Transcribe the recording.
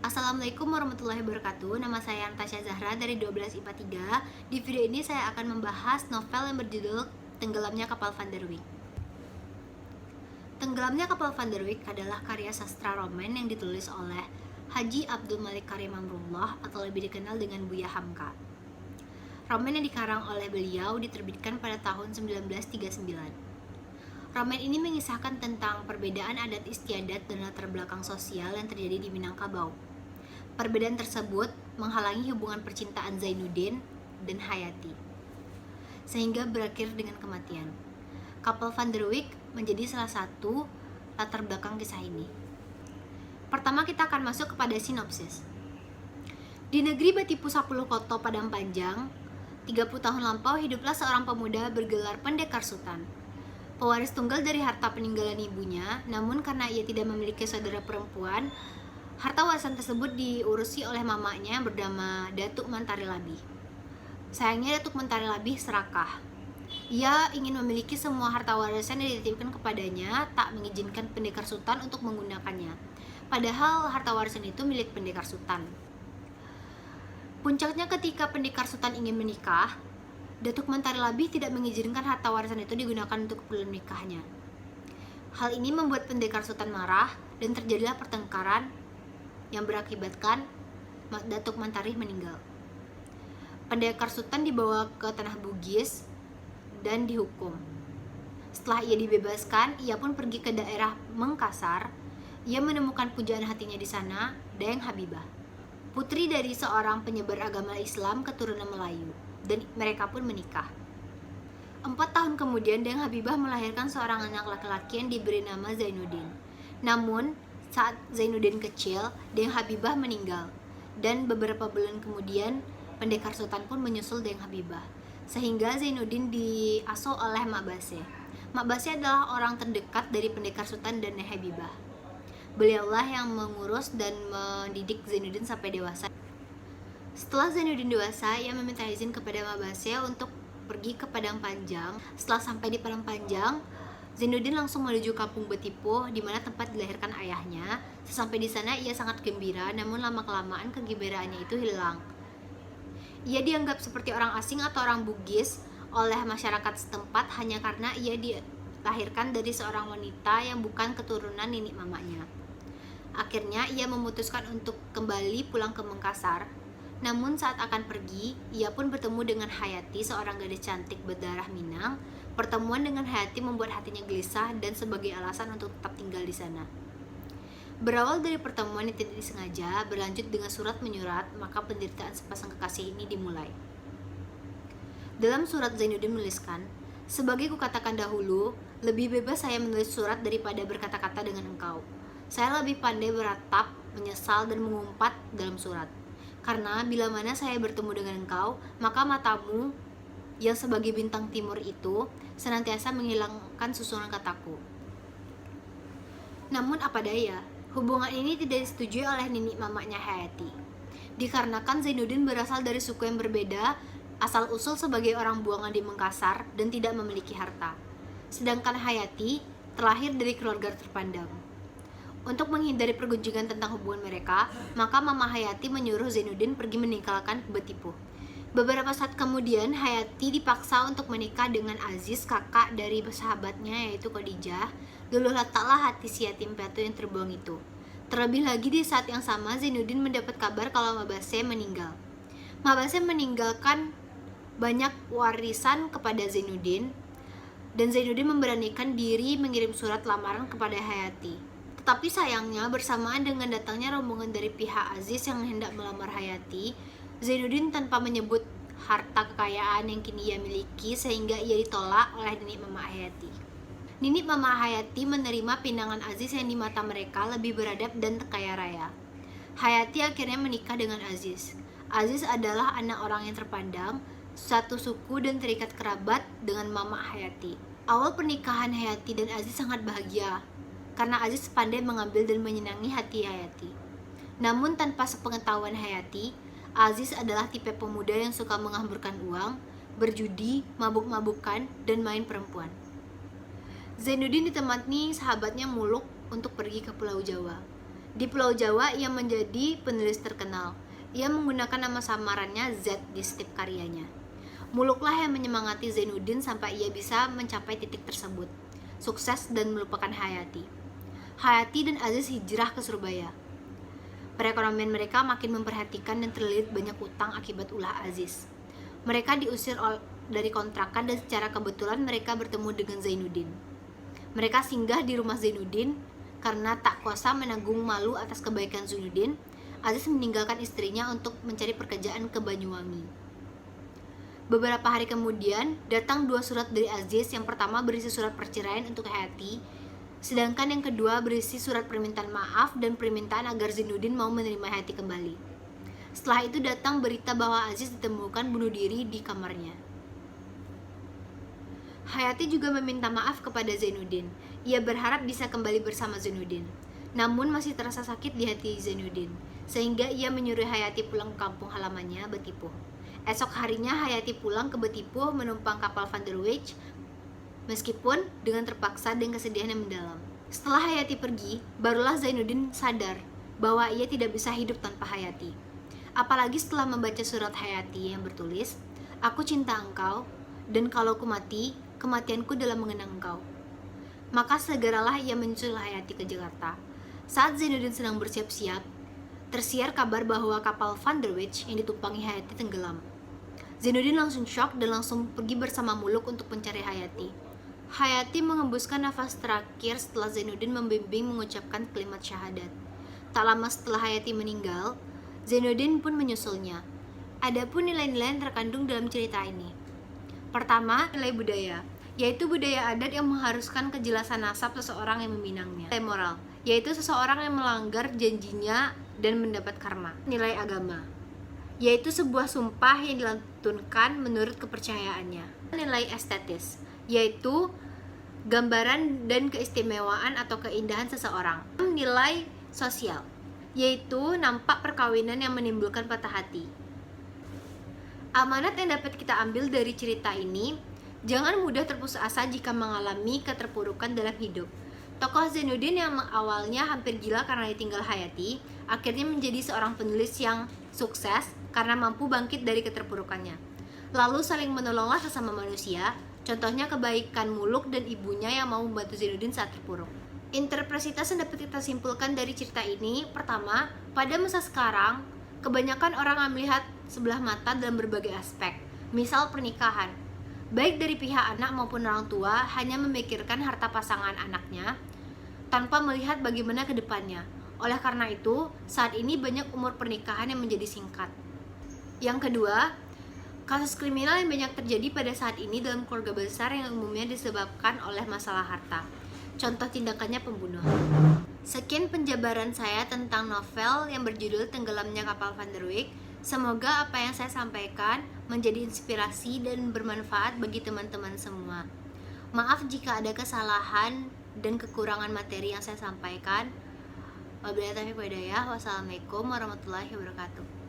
Assalamualaikum warahmatullahi wabarakatuh. Nama saya Antasya Zahra dari 12 IPA 3. Di video ini saya akan membahas novel yang berjudul Tenggelamnya Kapal Van der Wijk. Tenggelamnya Kapal Van der Wijk adalah karya sastra roman yang ditulis oleh Haji Abdul Malik Karim Amrullah atau lebih dikenal dengan Buya Hamka. Roman yang dikarang oleh beliau diterbitkan pada tahun 1939. Roman ini mengisahkan tentang perbedaan adat istiadat dan latar belakang sosial yang terjadi di Minangkabau. Perbedaan tersebut menghalangi hubungan percintaan Zainuddin dan Hayati, sehingga berakhir dengan kematian. Kapal Van der Wijk menjadi salah satu latar belakang kisah ini. Pertama kita akan masuk kepada sinopsis. Di negeri Batipu 10 Koto Padang Panjang, 30 tahun lampau hiduplah seorang pemuda bergelar Pendekar Sutan. Pewaris tunggal dari harta peninggalan ibunya, namun karena ia tidak memiliki saudara perempuan, harta warisan tersebut diurusi oleh mamanya bernama Datuk Mentari Labih. Sayangnya Datuk Mentari Labih serakah. Ia ingin memiliki semua harta warisan yang dititipkan kepadanya, tak mengizinkan Pendekar Sutan untuk menggunakannya. Padahal harta warisan itu milik Pendekar Sutan. Puncaknya ketika Pendekar Sutan ingin menikah, Datuk Mentari Labih tidak mengizinkan harta warisan itu digunakan untuk keperluan nikahnya. Hal ini membuat Pendekar Sutan marah dan terjadilah pertengkaran yang berakibatkan Datuk Mentari meninggal. Pendekar Sutan dibawa ke tanah Bugis dan dihukum. Setelah ia dibebaskan, ia pun pergi ke daerah Mengkasar. Ia menemukan pujaan hatinya di sana, Dayang Habibah, putri dari seorang penyebar agama Islam keturunan Melayu, dan mereka pun menikah. 4 tahun kemudian, Dayang Habibah melahirkan seorang anak laki-laki yang diberi nama Zainuddin. Namun, saat Zainuddin kecil, Dayang Habibah meninggal, dan beberapa bulan kemudian, Pendekar Sutan pun menyusul Dayang Habibah, sehingga Zainuddin diasuh oleh Mak Base. Mak Base adalah orang terdekat dari Pendekar Sutan dan Dayang Habibah. Beliaulah yang mengurus dan mendidik Zainuddin sampai dewasa. Setelah Zainuddin dewasa, ia meminta izin kepada Mak Base untuk pergi ke Padang Panjang. Setelah sampai di Padang Panjang, Zainuddin langsung menuju kampung Betipu, di mana tempat dilahirkan ayahnya. Sesampai di sana, ia sangat gembira, namun lama-kelamaan kegembiraannya itu hilang. Ia dianggap seperti orang asing atau orang Bugis oleh masyarakat setempat hanya karena ia dilahirkan dari seorang wanita yang bukan keturunan nenek mamanya. Akhirnya, ia memutuskan untuk kembali pulang ke Mengkasar. Namun saat akan pergi, ia pun bertemu dengan Hayati, seorang gadis cantik berdarah Minang. Pertemuan dengan Hayati membuat hatinya gelisah dan sebagai alasan untuk tetap tinggal di sana. Berawal dari pertemuan yang tidak disengaja, berlanjut dengan surat menyurat, maka penderitaan sepasang kekasih ini dimulai. Dalam surat Zainuddin menuliskan, "Sebagai kukatakan dahulu, lebih bebas saya menulis surat daripada berkata-kata dengan engkau. Saya lebih pandai beratap, menyesal, dan mengumpat dalam surat. Karena bila mana saya bertemu dengan engkau, maka matamu yang sebagai bintang timur itu senantiasa menghilangkan susunan kataku." Namun apa daya, hubungan ini tidak disetujui oleh nenek mamanya Hayati. Dikarenakan Zainuddin berasal dari suku yang berbeda, asal-usul sebagai orang buangan di Mengkasar dan tidak memiliki harta. Sedangkan Hayati terlahir dari keluarga terpandang. Untuk menghindari pergunjingan tentang hubungan mereka, maka Mama Hayati menyuruh Zainuddin pergi meninggalkan Betipu. Beberapa saat kemudian, Hayati dipaksa untuk menikah dengan Aziz, kakak dari sahabatnya yaitu Khadijah. Luluh letaklah hati si yatim piatu yang terbuang itu. Terlebih lagi di saat yang sama, Zainuddin mendapat kabar kalau Mabase meninggal. Mabase meninggalkan banyak warisan kepada Zainuddin, dan Zainuddin memberanikan diri mengirim surat lamaran kepada Hayati. Tetapi sayangnya, bersamaan dengan datangnya rombongan dari pihak Aziz yang hendak melamar Hayati, Zainuddin tanpa menyebut harta kekayaan yang kini ia miliki, sehingga ia ditolak oleh nenek mama Hayati. Nenek mama Hayati menerima pinangan Aziz yang di mata mereka lebih beradab dan kaya raya. Hayati akhirnya menikah dengan Aziz. Aziz adalah anak orang yang terpandang, satu suku dan terikat kerabat dengan mama Hayati. Awal pernikahan Hayati dan Aziz sangat bahagia, karena Aziz pandai mengambil dan menyenangi hati Hayati. Namun tanpa sepengetahuan Hayati, Aziz adalah tipe pemuda yang suka menghamburkan uang, berjudi, mabuk-mabukan, dan main perempuan. Zainuddin ditemani sahabatnya Muluk untuk pergi ke Pulau Jawa. Di Pulau Jawa, ia menjadi penulis terkenal. Ia menggunakan nama samarannya Z di setiap karyanya. Muluklah yang menyemangati Zainuddin sampai ia bisa mencapai titik tersebut, sukses dan melupakan Hayati. Hayati dan Aziz hijrah ke Surabaya. Perekonomian mereka makin memperhatikan dan terlilit banyak utang akibat ulah Aziz. Mereka diusir dari kontrakan dan secara kebetulan mereka bertemu dengan Zainuddin. Mereka singgah di rumah Zainuddin. Karena tak kuasa menanggung malu atas kebaikan Zainuddin, Aziz meninggalkan istrinya untuk mencari pekerjaan ke Banyuwangi. Beberapa hari kemudian, datang 2 surat dari Aziz. Yang pertama berisi surat perceraian untuk Hayati, sedangkan yang kedua berisi surat permintaan maaf dan permintaan agar Zainuddin mau menerima Hayati kembali. Setelah itu datang berita bahwa Aziz ditemukan bunuh diri di kamarnya. Hayati juga meminta maaf kepada Zainuddin. Ia berharap bisa kembali bersama Zainuddin. Namun masih terasa sakit di hati Zainuddin, sehingga ia menyuruh Hayati pulang ke kampung halamannya, Betipuh. Esok harinya Hayati pulang ke Betipuh menumpang kapal Van der Weyck, meskipun dengan terpaksa dan kesedihan yang mendalam. Setelah Hayati pergi, barulah Zainuddin sadar bahwa ia tidak bisa hidup tanpa Hayati. Apalagi setelah membaca surat Hayati yang bertulis, "Aku cinta engkau, dan kalau ku mati, kematianku dalam mengenang engkau." Maka segeralah ia menyusul Hayati ke Jakarta. Saat Zainuddin sedang bersiap-siap, tersiar kabar bahwa kapal Van der Weyck yang ditumpangi Hayati tenggelam. Zainuddin langsung shock dan langsung pergi bersama Muluk untuk mencari Hayati. Hayati mengembuskan nafas terakhir setelah Zainuddin membimbing mengucapkan kalimat syahadat. Tak lama setelah Hayati meninggal, Zainuddin pun menyusulnya. Adapun nilai-nilai yang terkandung dalam cerita ini. Pertama, nilai budaya, yaitu budaya adat yang mengharuskan kejelasan nasab seseorang yang meminangnya. Nilai moral, yaitu seseorang yang melanggar janjinya dan mendapat karma. Nilai agama, yaitu sebuah sumpah yang dilantunkan menurut kepercayaannya. Nilai estetis, yaitu gambaran dan keistimewaan atau keindahan seseorang. Nilai sosial, yaitu nampak perkawinan yang menimbulkan patah hati. Amanat yang dapat kita ambil dari cerita ini, jangan mudah terputus asa jika mengalami keterpurukan dalam hidup. Tokoh Zainuddin yang awalnya hampir gila karena ditinggal Hayati, akhirnya menjadi seorang penulis yang sukses karena mampu bangkit dari keterpurukannya. Lalu saling menolonglah sesama manusia, contohnya kebaikan Muluk dan ibunya yang mau membantu Zainuddin saat terpuruk. Interpretasi yang dapat kita simpulkan dari cerita ini, pertama, pada masa sekarang, kebanyakan orang melihat sebelah mata dalam berbagai aspek, misal pernikahan. Baik dari pihak anak maupun orang tua hanya memikirkan harta pasangan anaknya tanpa melihat bagaimana ke depannya. Oleh karena itu, saat ini banyak umur pernikahan yang menjadi singkat. Yang kedua, kasus kriminal yang banyak terjadi pada saat ini dalam keluarga besar yang umumnya disebabkan oleh masalah harta. Contoh tindakannya pembunuhan. Sekian penjabaran saya tentang novel yang berjudul Tenggelamnya Kapal Van der Weyck. Semoga apa yang saya sampaikan menjadi inspirasi dan bermanfaat bagi teman-teman semua. Maaf jika ada kesalahan dan kekurangan materi yang saya sampaikan. Wabillahi taufiq wal hidayah. Wassalamualaikum warahmatullahi wabarakatuh.